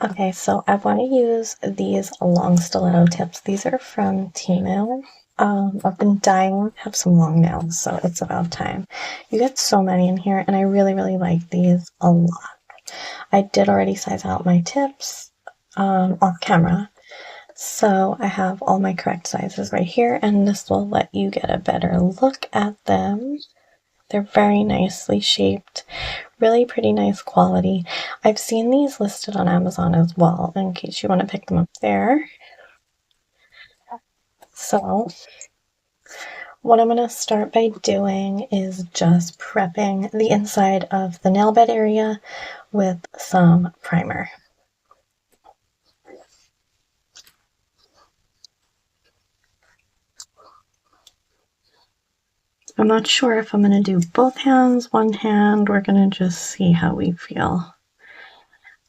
Okay, so I want to use these long stiletto tips. These are from Temu. I've been dying to have some long nails, so it's about time. You get so many in here, and I really, really like these a lot. I did already size out my tips off camera, so I have all my correct sizes right here, and this will let you get a better look at them. They're very nicely shaped, really pretty nice quality. I've seen these listed on Amazon as well, in case you want to pick them up there. So what I'm going to start by doing is just prepping the inside of the nail bed area with some primer. I'm not sure if I'm going to do both hands, one hand. We're going to just see how we feel.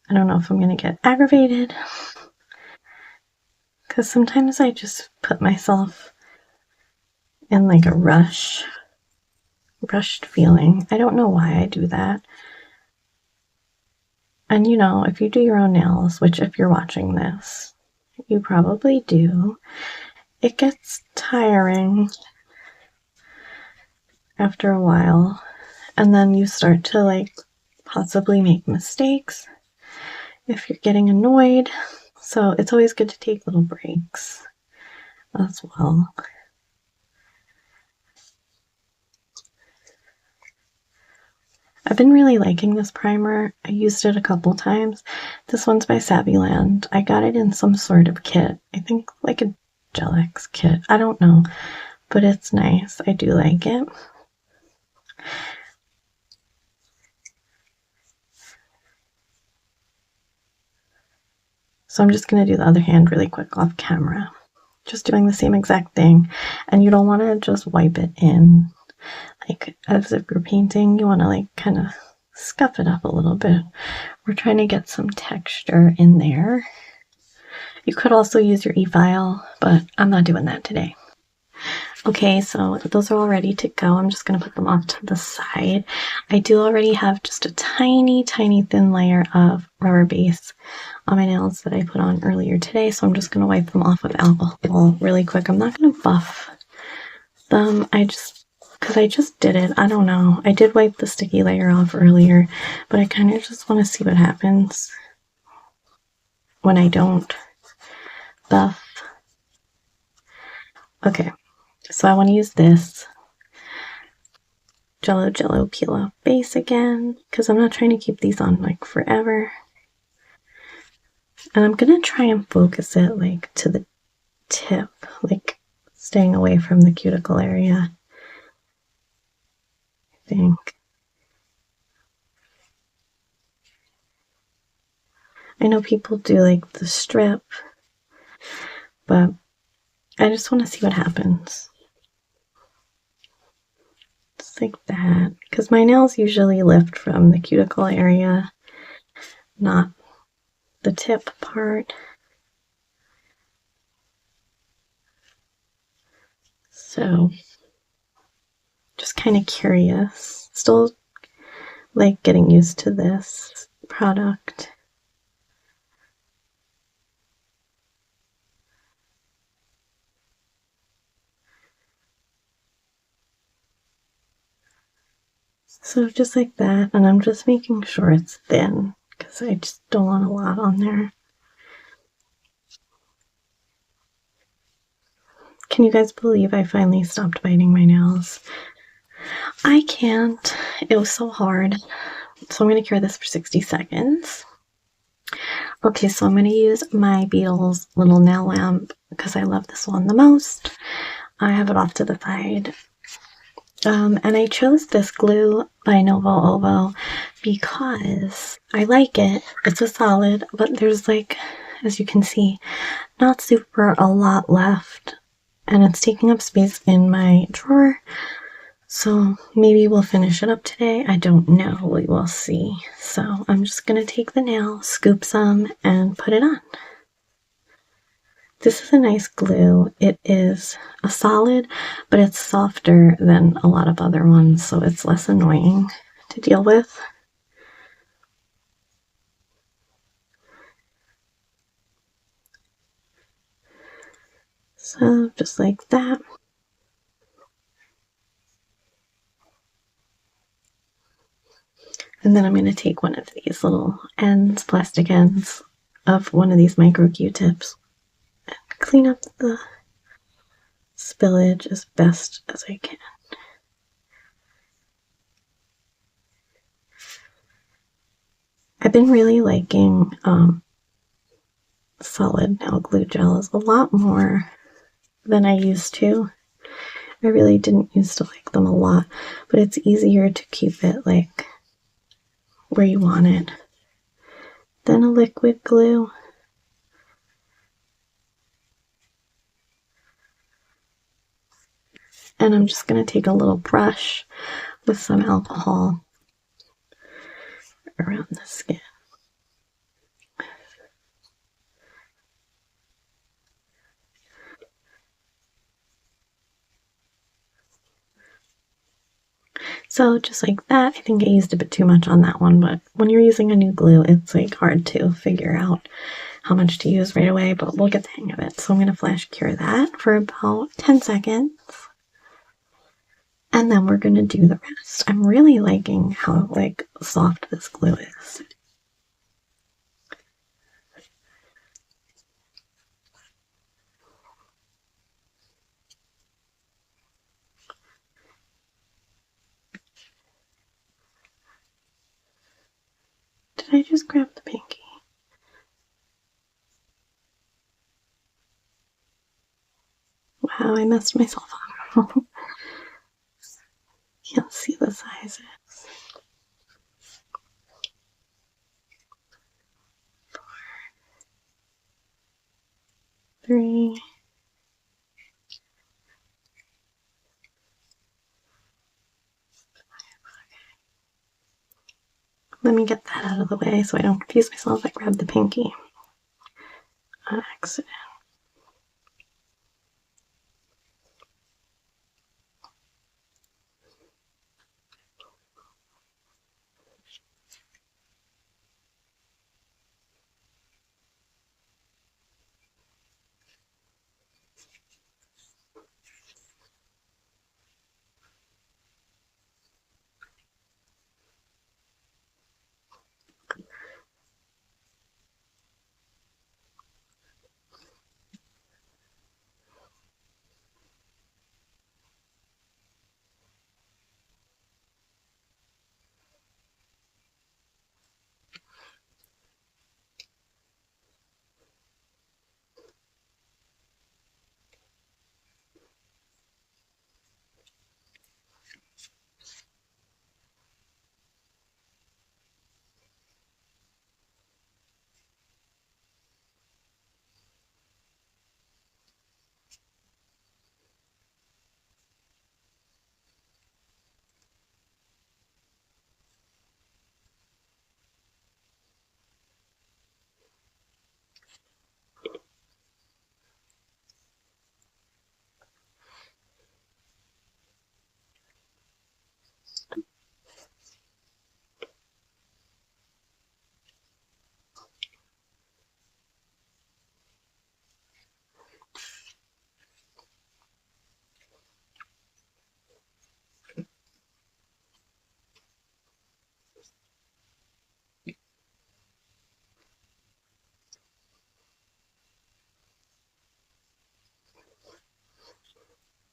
I don't know if I'm going to get aggravated, because sometimes I just put myself in like a rushed feeling. I don't know why I do that. And you know, if you do your own nails, which if you're watching this, you probably do, it gets tiring after a while. And then you start to like possibly make mistakes if you're getting annoyed. So it's always good to take little breaks as well. I've been really liking this primer. I used it a couple times. This one's by SAVILAND. I got it in some sort of kit. I think like a Gel-X kit. I don't know, but it's nice. I do like it. So I'm just going to do the other hand really quick off camera. Just doing the same exact thing. And you don't want to just wipe it in like as if you're painting. You want to like kind of scuff it up a little bit. We're trying to get some texture in there. You could also use your e-file, but I'm not doing that today. Okay, so those are all ready to go. I'm just going to put them off to the side. I do already have just a tiny, tiny thin layer of rubber base on my nails that I put on earlier today, so I'm just going to wipe them off with alcohol really quick. I'm not going to buff them. Because I just did it. I don't know. I did wipe the sticky layer off earlier, but I kind of just want to see what happens when I don't buff. Okay, so I want to use this Jello Jello peel off base again, because I'm not trying to keep these on like forever. And I'm gonna try and focus it like to the tip, like staying away from the cuticle area, I think. I know people do like the strip, but I just want to see what happens. Just like that, because my nails usually lift from the cuticle area, not the tip part. So just kind of curious, still like getting used to this product. So just like that, and I'm just making sure it's thin because I just don't want a lot on there. Can you guys believe I finally stopped biting my nails? I can't. It was so hard. So I'm going to cure this for 60 seconds. Okay, so I'm going to use my Beetles little nail lamp because I love this one the most. I have it off to the side. And I chose this glue by Novo Ovo because I like it. It's a solid, but there's like, as you can see, not super a lot left. And it's taking up space in my drawer. So maybe we'll finish it up today. I don't know. We will see. So I'm just going to take the nail, scoop some, and put it on. This is a nice glue. It is a solid, but it's softer than a lot of other ones, so it's less annoying to deal with. So just like that. And then I'm going to take one of these little ends, plastic ends, of one of these micro Q-tips and clean up the spillage as best as I can. I've been really liking solid nail glue gels a lot more than I used to. I really didn't used to like them a lot, but it's easier to keep it like where you want it than a liquid glue. And I'm just going to take a little brush with some alcohol around the skin. So just like that, I think I used a bit too much on that one, but when you're using a new glue, it's like hard to figure out how much to use right away, but we'll get the hang of it. So I'm going to flash cure that for about 10 seconds. And then we're going to do the rest. I'm really liking how like soft this glue is. Did I just grab the pinky? Wow, I messed myself up. Can't see the sizes. 4, 3. Let me get that out of the way so I don't confuse myself. I grabbed the pinky on accident.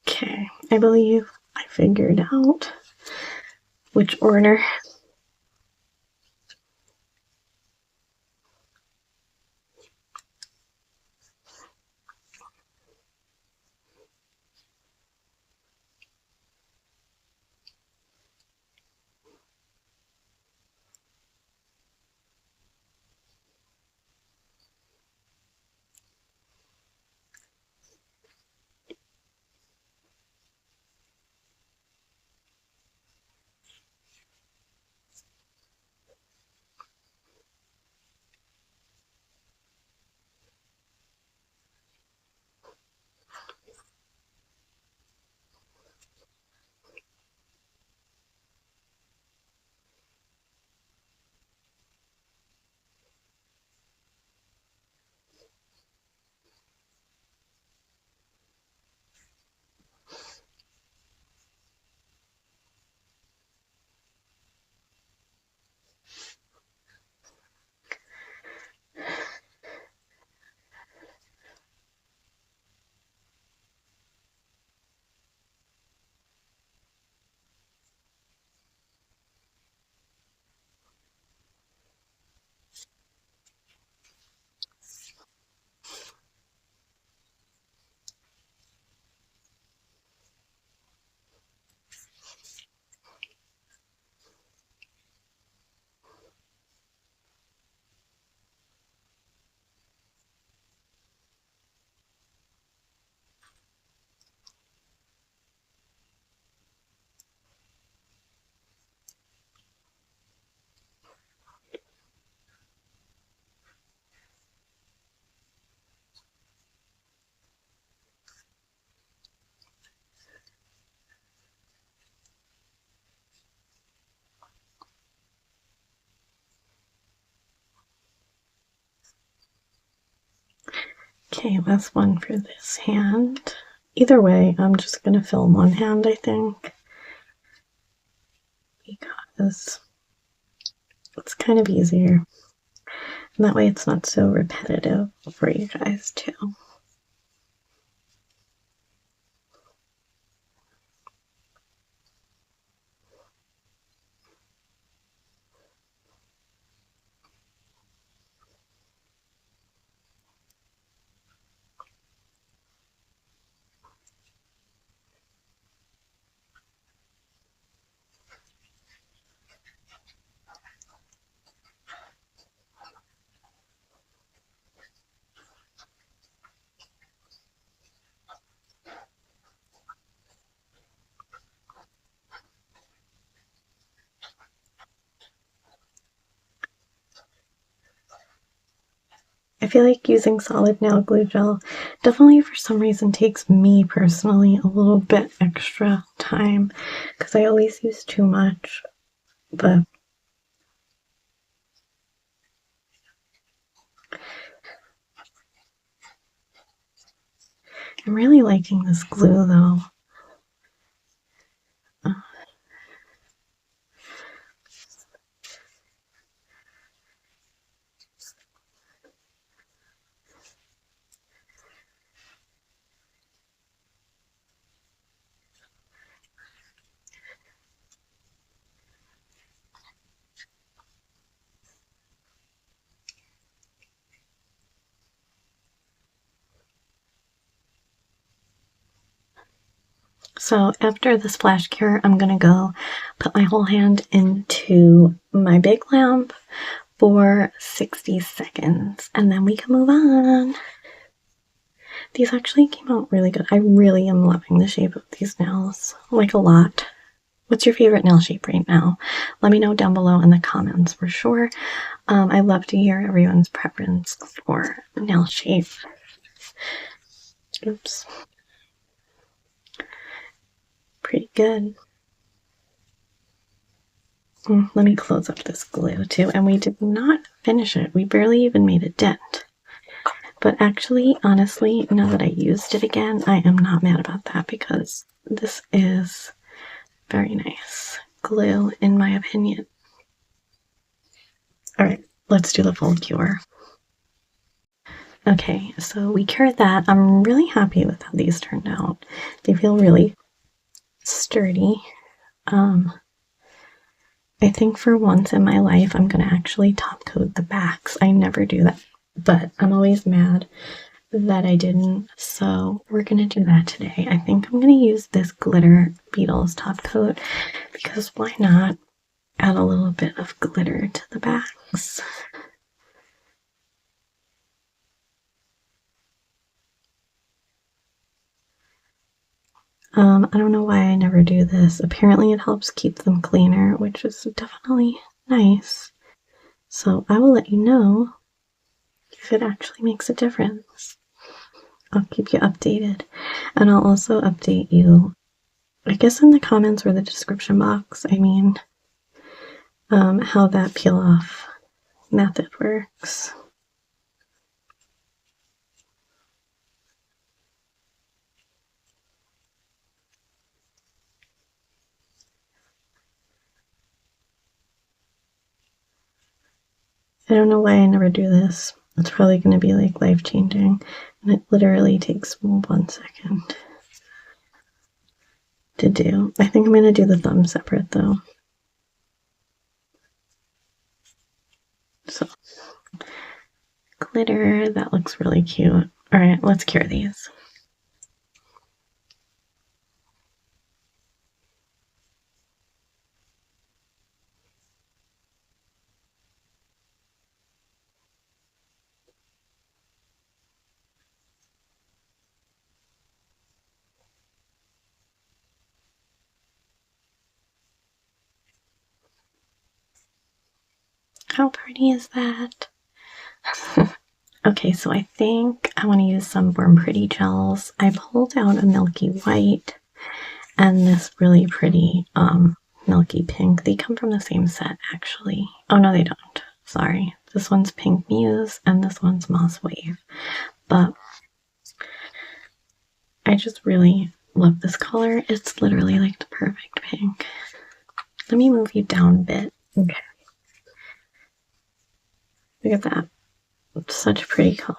Okay, I believe I figured out which order. Okay, last one for this hand. Either way, I'm just going to film one hand, I think, because it's kind of easier. And that way it's not so repetitive for you guys too. I feel like using solid nail glue gel definitely for some reason takes me personally a little bit extra time because I always use too much, but I'm really liking this glue though. So after the splash cure, I'm gonna go put my whole hand into my big lamp for 60 seconds and then we can move on. These actually came out really good. I really am loving the shape of these nails, like a lot. What's your favorite nail shape right now? Let me know down below in the comments for sure. I love to hear everyone's preference for nail shape. Oops. Pretty good. Let me close up this glue too. And we did not finish it. We barely even made a dent. But actually, honestly, now that I used it again, I am not mad about that because this is very nice glue in my opinion. All right, let's do the full cure. Okay, so we cured that. I'm really happy with how these turned out. They feel really sturdy. I think for once in my life, I'm going to actually top coat the backs. I never do that, but I'm always mad that I didn't, so we're going to do that today. I think I'm going to use this glitter Beetles top coat because why not add a little bit of glitter to the backs. I don't know why I never do this. Apparently it helps keep them cleaner, which is definitely nice. So I will let you know if it actually makes a difference. I'll keep you updated. And I'll also update you, I guess in the comments or the description box, I mean, how that peel off method works. I don't know why I never do this. It's probably going to be like life-changing, and it literally takes 1 second to do. I think I'm going to do the thumb separate though. So, glitter, that looks really cute. Alright, let's cure these. How pretty is that? Okay, so I think I want to use some Born Pretty gels. I pulled out a milky white and this really pretty milky pink. They come from the same set actually. Oh no, they don't. Sorry. This one's Pink Muse and this one's Moss Wave. But I just really love this color. It's literally like the perfect pink. Let me move you down a bit. Okay. Look at that. It's such a pretty color.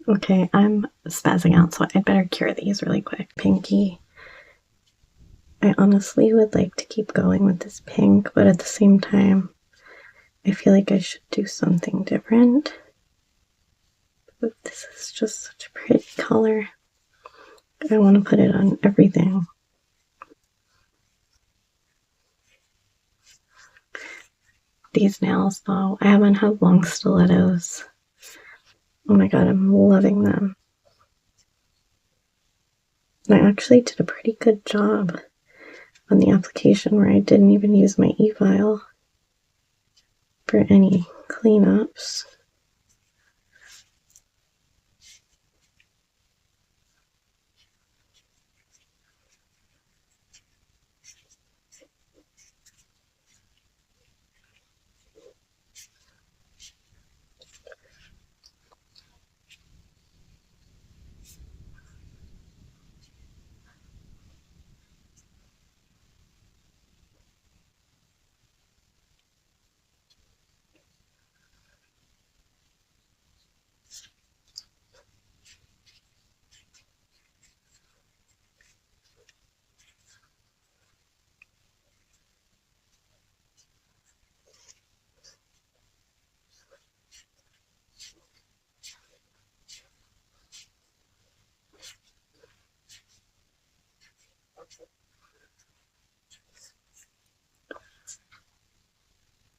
Okay, I'm spazzing out, so I'd better cure these really quick. Pinky. I honestly would like to keep going with this pink, but at the same time, I feel like I should do something different. But this is just such a pretty color. I want to put it on everything. These nails, though, I haven't had long stilettos. Oh my god, I'm loving them. I actually did a pretty good job on the application where I didn't even use my e-file for any cleanups.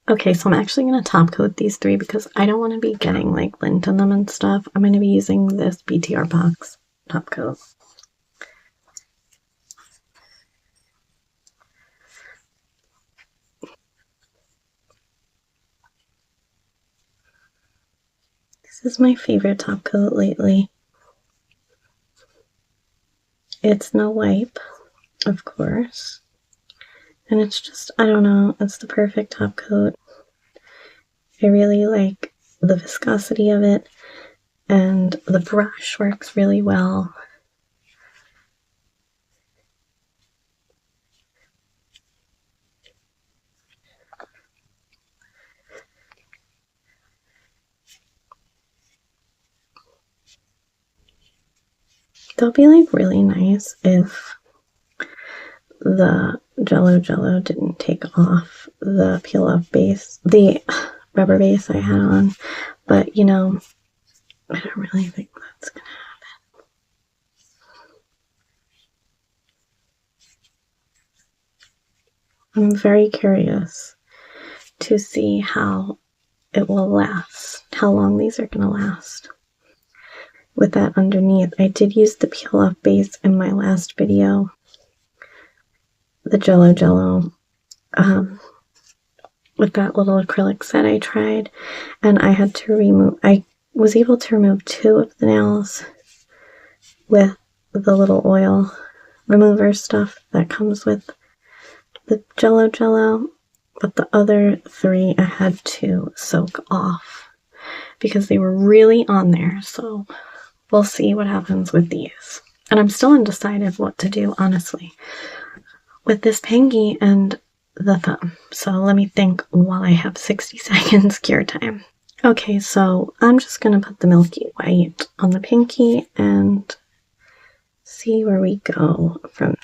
Okay, so I'm actually going to top coat these three because I don't want to be getting like lint in them and stuff. I'm going to be using this BTR box top coat. This is my favorite top coat lately. It's no wipe, of course. And it's just, I don't know, it's the perfect top coat. I really like the viscosity of it, and the brush works really well. That'll be like really nice if the Jello Jello didn't take off the peel off base, the rubber base I had on, but you know, I don't really think that's gonna happen. I'm very curious to see how it will last, how long these are going to last. With that underneath, I did use the peel off base in my last video, the Jello Jello, with that little acrylic set I tried, and I was able to remove 2 of the nails with the little oil remover stuff that comes with the Jello Jello, but the other 3 I had to soak off because they were really on there, so we'll see what happens with these. And I'm still undecided what to do, honestly, with this pinky and the thumb. So let me think while I have 60 seconds cure time. Okay, so I'm just going to put the milky white on the pinky and see where we go from there.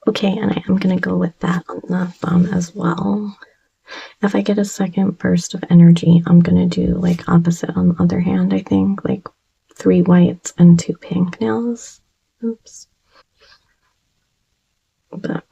Okay, and I am going to go with that on the thumb as well. If I get a second burst of energy, I'm going to do like opposite on the other hand, I think. Like 3 whites and 2 pink nails. Oops. But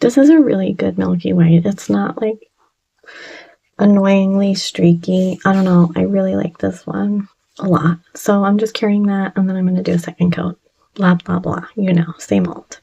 this is a really good milky white. It's not like annoyingly streaky. I don't know. I really like this one a lot. So I'm just carrying that, and then I'm going to do a second coat. Blah, blah, blah. You know, same old.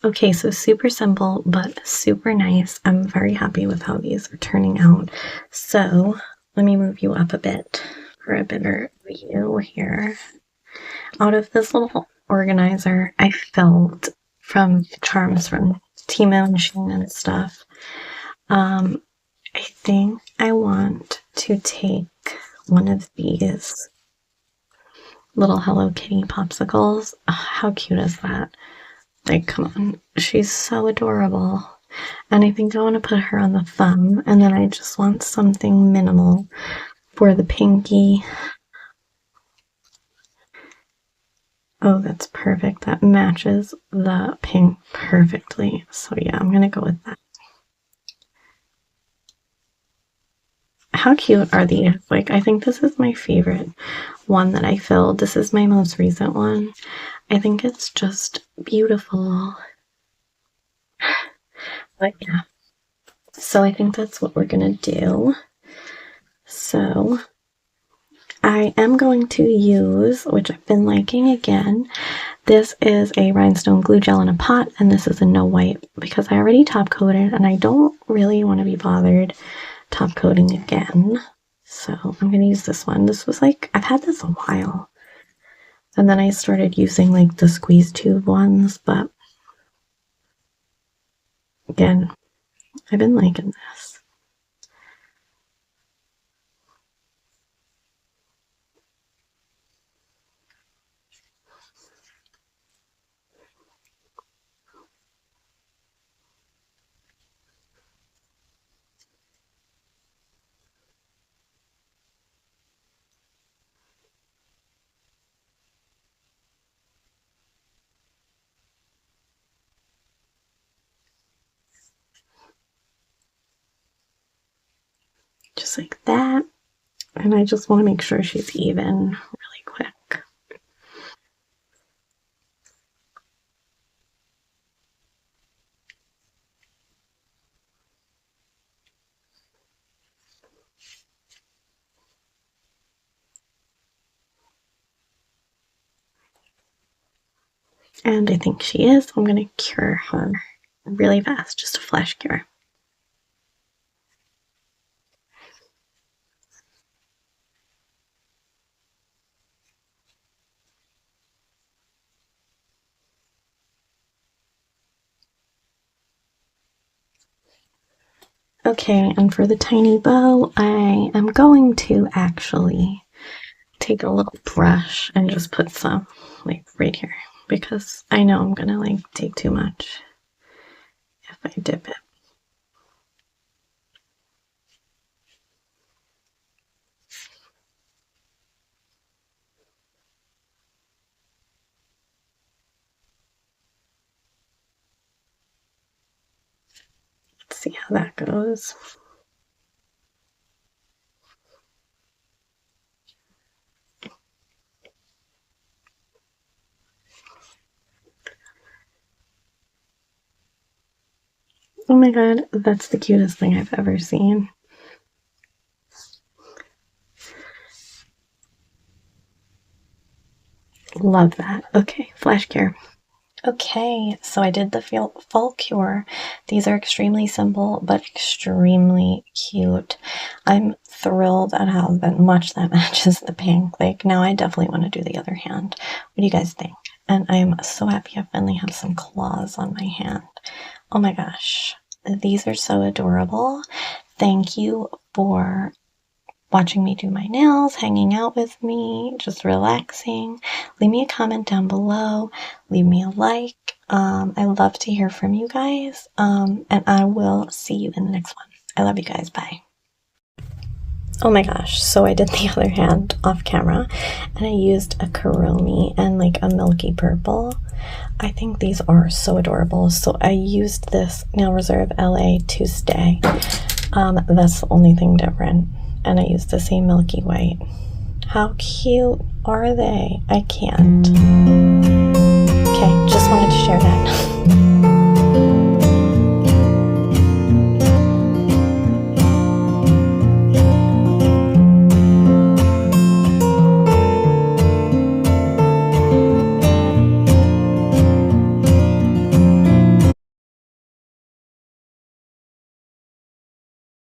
Okay, so super simple, but super nice. I'm very happy with how these are turning out. So let me move you up a bit for a better view here. Out of this little organizer, I filled from charms from Timo and Shein and stuff. I think I want to take one of these little Hello Kitty popsicles. Oh, how cute is that? Like, come on. She's so adorable. And I think I want to put her on the thumb. And then I just want something minimal for the pinky. Oh, that's perfect. That matches the pink perfectly. So yeah, I'm going to go with that. How cute are these? Like, I think this is my favorite one that I filled. This is my most recent one. I think it's just beautiful. But yeah. So I think that's what we're gonna do. So I am going to use, which I've been liking again, this is a rhinestone glue gel in a pot, and this is a no wipe because I already top coated and I don't really want to be bothered top coating again. So I'm gonna use this one. This was like, I've had this a while. And then I started using like the squeeze tube ones, but again, I've been liking this. Just like that. And I just want to make sure she's even really quick. And I think she is. I'm going to cure her really fast, just a flash cure. Okay, and for the tiny bow, I am going to actually take a little brush and just put some like right here because I know I'm gonna like take too much if I dip it. Let's see how that goes. Oh my god, that's the cutest thing I've ever seen. Love that. Okay, flash cure. Okay, so I did the full cure. These are extremely simple, but extremely cute. I'm thrilled at how much that matches the pink. Like, now I definitely want to do the other hand. What do you guys think? And I'm so happy I finally have some claws on my hand. Oh my gosh, these are so adorable. Thank you for watching me do my nails, hanging out with me, just relaxing. Leave me a comment down below. Leave me a like. I love to hear from you guys. And I will see you in the next one. I love you guys. Bye. Oh my gosh, so I did the other hand off camera and I used a Kuromi and like a milky purple. I think these are so adorable. So I used this Nail Reserve LA to stay. That's the only thing different. And I used the same milky white. How cute are they? I can't.